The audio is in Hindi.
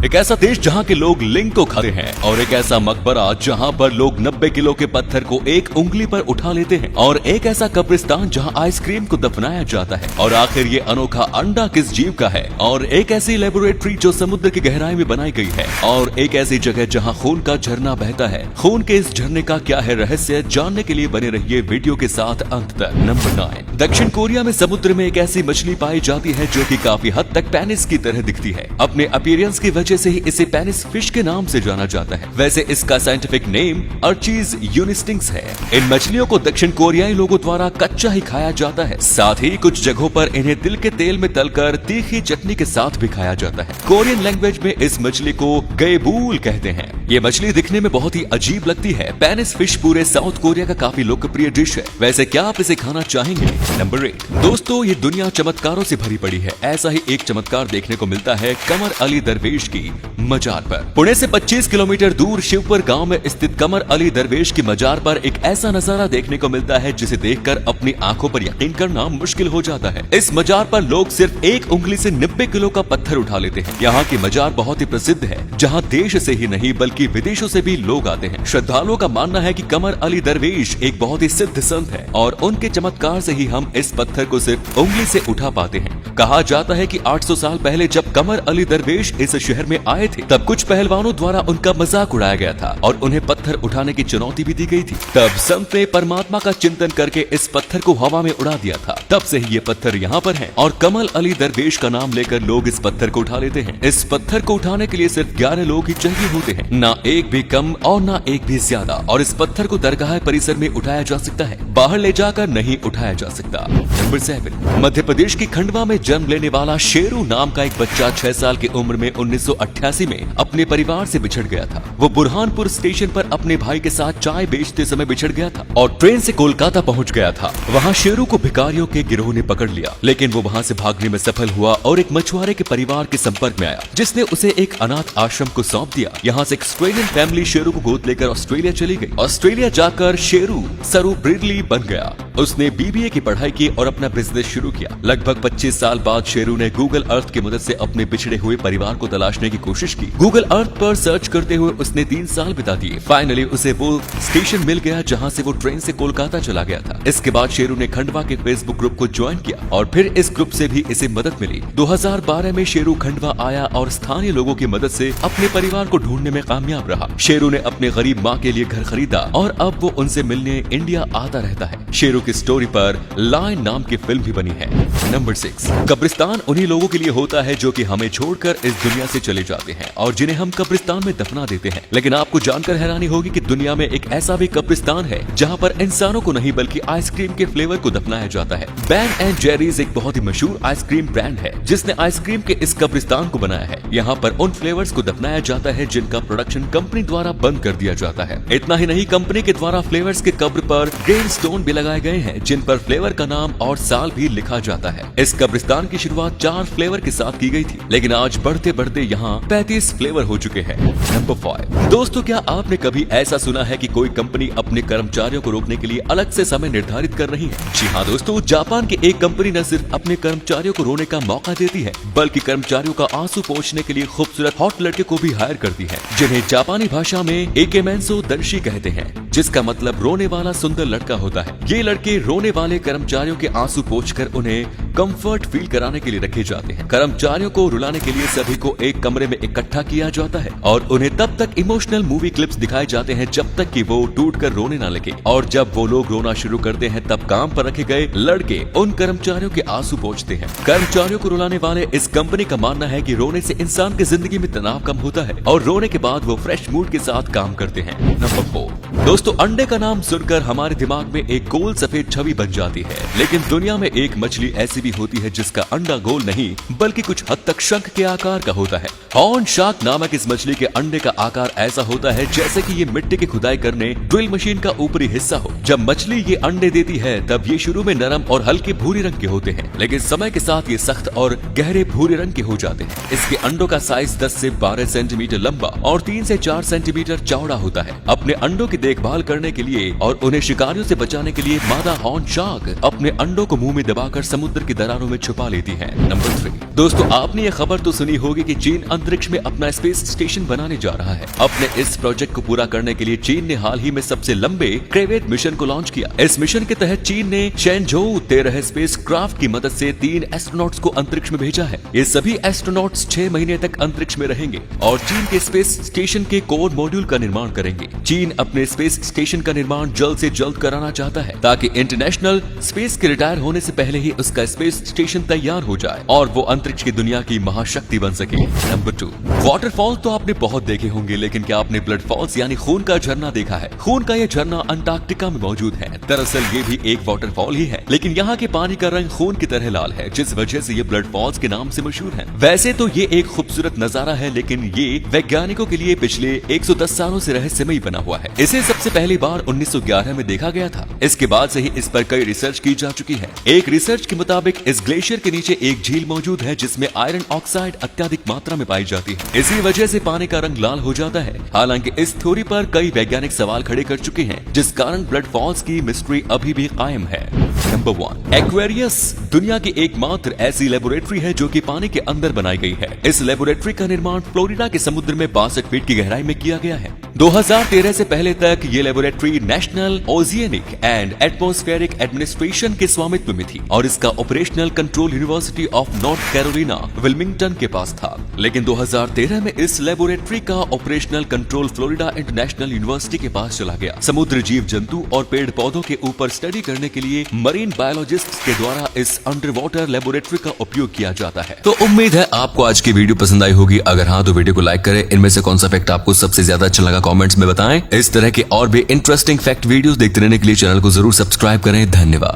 एक ऐसा देश जहां के लोग लिंग को खाते हैं और एक ऐसा मकबरा जहां पर लोग 90 किलो के पत्थर को एक उंगली पर उठा लेते हैं और एक ऐसा कब्रिस्तान जहां आइसक्रीम को दफनाया जाता है और आखिर ये अनोखा अंडा किस जीव का है और एक ऐसी लेबोरेटरी जो समुद्र की गहराई में बनाई गई है और एक ऐसी जगह जहां खून का झरना बहता है। खून के इस झरने का क्या है रहस्य, जानने के लिए बने रहिए वीडियो के साथ अंत तक। नंबर 9। दक्षिण कोरिया में समुद्र में एक ऐसी मछली पाई जाती है जो कि काफी हद तक पेनिस की तरह दिखती है। अपने अपीयरेंस की वजह से ही इसे पेनिस फिश के नाम से जाना जाता है। वैसे इसका साइंटिफिक नेम अर्चीज यूनिस्टिंक्स है। इन मछलियों को दक्षिण कोरियाई लोगों द्वारा कच्चा ही खाया जाता है। साथ ही कुछ जगहों पर इन्हें तिल के तेल में तलकर तीखी चटनी के साथ भी खाया जाता है। कोरियन लैंग्वेज में इस मछली को गेबूल कहते हैं। ये मछली दिखने में बहुत ही अजीब लगती है। पेनिस फिश पूरे साउथ कोरिया का काफी लोकप्रिय डिश है। वैसे क्या आप इसे खाना चाहेंगे? नंबर 8। दोस्तों, ये दुनिया चमत्कारों से भरी पड़ी है। ऐसा ही एक चमत्कार देखने को मिलता है कमर अली दरवेश की मजार पर। पुणे से 25 किलोमीटर दूर शिवपुर गांव में स्थित कमर अली दरवेश की मजार पर एक ऐसा नजारा देखने को मिलता है जिसे देखकर अपनी आंखों पर यकीन करना मुश्किल हो जाता है। इस मजार पर लोग सिर्फ एक उंगली से 90 किलो का पत्थर उठा लेते हैं। यहाँ की मजार बहुत ही प्रसिद्ध है, जहाँ देश से ही नहीं बल्कि विदेशों से भी लोग आते हैं। श्रद्धालुओं का मानना है कि कमर अली दरवेश एक बहुत ही सिद्ध संत है और उनके चमत्कार से ही हम इस पत्थर को सिर्फ उंगली से उठा पाते हैं। कहा जाता है कि 800 साल पहले जब कमर अली दरवेश इस शहर में आए थे, तब कुछ पहलवानों द्वारा उनका मजाक उड़ाया गया था और उन्हें पत्थर उठाने की चुनौती भी दी गई थी। तब संत ने परमात्मा का चिंतन करके इस पत्थर को हवा में उड़ा दिया था। तब से ही ये पत्थर यहाँ पर है और कमल अली दरवेश का नाम लेकर लोग इस पत्थर को उठा लेते हैं। इस पत्थर को उठाने के लिए सिर्फ 11 लोग ही चाहिए होते हैं, ना एक भी कम और ना एक भी ज्यादा। और इस पत्थर को दरगाह परिसर में उठाया जा सकता है, बाहर ले जाकर नहीं उठाया जा सकता। नंबर 7। मध्य प्रदेश की खंडवा में जन्म लेने वाला शेरू नाम का एक बच्चा 6 साल की उम्र में 1988 में अपने परिवार से बिछड़ गया था। वो बुरहानपुर स्टेशन पर अपने भाई के साथ चाय बेचते समय बिछड़ गया था और ट्रेन से कोलकाता पहुंच गया था। वहां शेरू को भिखारियों के गिरोह ने पकड़ लिया, लेकिन वो वहां से भागने में सफल हुआ और एक मछुआरे के परिवार के संपर्क में आया, जिसने उसे एक अनाथ आश्रम को सौंप दिया। यहाँ से एक ऑस्ट्रेलियन फैमिली शेरू को गोद लेकर ऑस्ट्रेलिया चली गई। ऑस्ट्रेलिया जाकर शेरू सरू ब्रिडली बन गया। उसने बीबीए की पढ़ाई की और अपना बिजनेस शुरू किया। लगभग 25 साल बाद शेरू ने गूगल अर्थ की मदद से अपने बिछड़े हुए परिवार को तलाशने की कोशिश की। गूगल अर्थ पर सर्च करते हुए उसने 3 साल बिता दिए। फाइनली उसे वो स्टेशन मिल गया जहां से वो ट्रेन से कोलकाता चला गया था। इसके बाद शेरू ने खंडवा के फेसबुक ग्रुप को ज्वाइन किया और फिर इस ग्रुप से भी इसे मदद मिली। 2012 में शेरू खंडवा आया और स्थानीय लोगों की मदद से अपने परिवार को ढूंढने में कामयाब रहा। शेरू ने अपने गरीब माँ के लिए घर खरीदा और अब वो उनसे मिलने इंडिया आता रहता है। शेरू की स्टोरी पर लाइन नाम की फिल्म भी बनी है। नंबर 6। कब्रिस्तान उन्हीं लोगों के लिए होता है जो कि हमें छोड़कर इस दुनिया से चले जाते हैं और जिन्हें हम कब्रिस्तान में दफना देते हैं। लेकिन आपको जानकर हैरानी होगी कि दुनिया में एक ऐसा भी कब्रिस्तान है जहां पर इंसानों को नहीं बल्कि आइसक्रीम के फ्लेवर को दफनाया जाता है। बैन एंड जेरीज एक बहुत ही मशहूर आइसक्रीम ब्रांड है जिसने आइसक्रीम के इस कब्रिस्तान को बनाया है। यहाँ पर उन फ्लेवर्स को दफनाया जाता है जिनका प्रोडक्शन कंपनी द्वारा बंद कर दिया जाता है। इतना ही नहीं, कंपनी के द्वारा फ्लेवर्स के कब्र पर ग्रेन स्टोन भी लगाए गए हैं जिन पर फ्लेवर का नाम और साल भी लिखा जाता है। इस कब्रिस्तान की शुरुआत 4 फ्लेवर के साथ की गई थी, लेकिन आज बढ़ते बढ़ते यहाँ 35 फ्लेवर हो चुके हैं। नंबर 5। दोस्तों, क्या आपने कभी ऐसा सुना है कि कोई कंपनी अपने कर्मचारियों को रोकने के लिए अलग से समय निर्धारित कर रही है? जी हाँ दोस्तों, जापान की एक कंपनी न सिर्फ अपने कर्मचारियों को रोने का मौका देती है बल्कि कर्मचारियों का आंसू पोंछने के लिए खूबसूरत हॉट लड़के को भी हायर करती है, जिन्हें जापानी भाषा में एकेमेंसो दर्शी कहते हैं, जिसका मतलब रोने वाला सुंदर लड़का होता है। ये लड़के रोने वाले कर्मचारियों के आंसू पोंछकर उन्हें कंफर्ट फील कराने के लिए रखे जाते हैं। कर्मचारियों को रुलाने के लिए सभी को एक कमरे में इकट्ठा किया जाता है और उन्हें तब तक इमोशनल मूवी क्लिप्स दिखाए जाते हैं जब तक कि वो टूटकर रोने ना लगे। और जब वो लोग रोना शुरू करते हैं तब काम पर रखे गए लड़के उन कर्मचारियों के आंसू पोंछते हैं। कर्मचारियों को रुलाने वाले इस कंपनी का मानना है कि रोने से इंसान की जिंदगी में तनाव कम होता है और रोने के बाद वो फ्रेश मूड के साथ काम करते हैं। नंबर 4। दोस्तों, अंडे का नाम सुनकर हमारे दिमाग में एक गोल सफेद छवि बन जाती है, लेकिन दुनिया में एक मछली ऐसी भी होती है जिसका अंडा गोल नहीं बल्कि कुछ हद तक शंख के आकार का होता है। हॉर्न शार्क नामक इस मछली के अंडे का आकार ऐसा होता है जैसे कि ये मिट्टी की खुदाई करने ड्रिल मशीन का ऊपरी हिस्सा हो। जब मछली ये अंडे देती है तब ये शुरू में नरम और हल्के भूरे रंग के होते हैं, लेकिन समय के साथ ये सख्त और गहरे भूरे रंग के हो जाते हैं। इसके अंडों का साइज 10 से 12 सेंटीमीटर लंबा और 3 से 4 सेंटीमीटर चौड़ा होता है। अपने अंडों की देखभाल करने के लिए और उन्हें शिकारियों से बचाने के लिए मादा हॉर्न शार्क अपने अंडों को मुंह में दबाकर समुद्र के दरारों में छुपा लेती है। नंबर 3 दोस्तों, आपने ये खबर तो सुनी होगी कि चीन अंतरिक्ष में अपना स्पेस स्टेशन बनाने जा रहा है। अपने इस प्रोजेक्ट को पूरा करने के लिए चीन ने हाल ही में सबसे लंबे क्रेवेट मिशन को लॉन्च किया। इस मिशन के तहत चीन ने शेनझोउ 13 स्पेस क्राफ्ट की मदद से 3 एस्ट्रोनॉट्स को अंतरिक्ष में भेजा है। ये सभी एस्ट्रोनॉट्स 6 महीने तक अंतरिक्ष में रहेंगे और चीन के स्पेस स्टेशन के कोर मॉड्यूल का निर्माण करेंगे। चीन अपने स्पेस स्टेशन का निर्माण जल्द से जल्द कराना चाहता है ताकि इंटरनेशनल स्पेस के रिटायर होने से पहले ही उसका स्पेस स्टेशन तैयार हो जाए और वो अंतरिक्ष की दुनिया की महाशक्ति बन सके। नंबर 2 वाटरफॉल तो आपने बहुत देखे होंगे, लेकिन क्या आपने ब्लड फॉल्स यानी खून का झरना देखा है? खून का यह झरना अंटार्कटिका में मौजूद है। दरअसल ये भी एक वाटरफॉल ही है, लेकिन यहाँ के पानी का रंग खून की तरह लाल है, जिस वजह से ये ब्लड फॉल्स के नाम से मशहूर है। वैसे तो ये एक खूबसूरत नजारा है, लेकिन ये वैज्ञानिकों के लिए पिछले 110 सालों से रहस्यमयी बना हुआ है। इसे सबसे पहली बार 1911 में देखा गया था। इसके बाद से ही इस पर कई रिसर्च की जा चुकी है। एक रिसर्च के मुताबिक इस ग्लेशियर के नीचे एक झील मौजूद है जिसमें आयरन ऑक्साइड अत्यधिक मात्रा में पाई जाती है। इसी वजह से पानी का रंग लाल हो जाता है। हालांकि इस थ्योरी पर कई वैज्ञानिक सवाल खड़े कर चुके हैं, जिस कारण ब्लड फॉल्स की मिस्ट्री अभी भी कायम है। नंबर 1 एक्वेरियस दुनिया की एकमात्र ऐसी लेबोरेटरी है जो कि पानी के अंदर बनाई गई है। इस लेबोरेटरी का निर्माण फ्लोरिडा के समुद्र में 62 फीट की गहराई में किया गया है। 2013 से पहले तक ये laboratory national oceanic and atmospheric administration के स्वामित्व में थी और इसका operational control university of north Carolina Wilmington के पास था। लेकिन 2013 में इस लेबोरेटरी का operational control Florida international university के पास चला गया। समुद्र जीव जंतु और पेड़ पौधों के ऊपर स्टडी करने के लिए मरीन बायोलॉजिस्ट के द्वारा इस अंडर वाटर लेबोरेटरी का उपयोग किया जाता है। तो उम्मीद है आपको आज की वीडियो पसंद आई होगी। अगर हाँ तो वीडियो को लाइक करें। इनमें से कौन सा फैक्ट आपको सबसे ज्यादा अच्छा लगा कमेंट्स में बताएं। इस तरह के और भी इंटरेस्टिंग फैक्ट वीडियोस देखते रहने के लिए चैनल को जरूर सब्सक्राइब करें। धन्यवाद।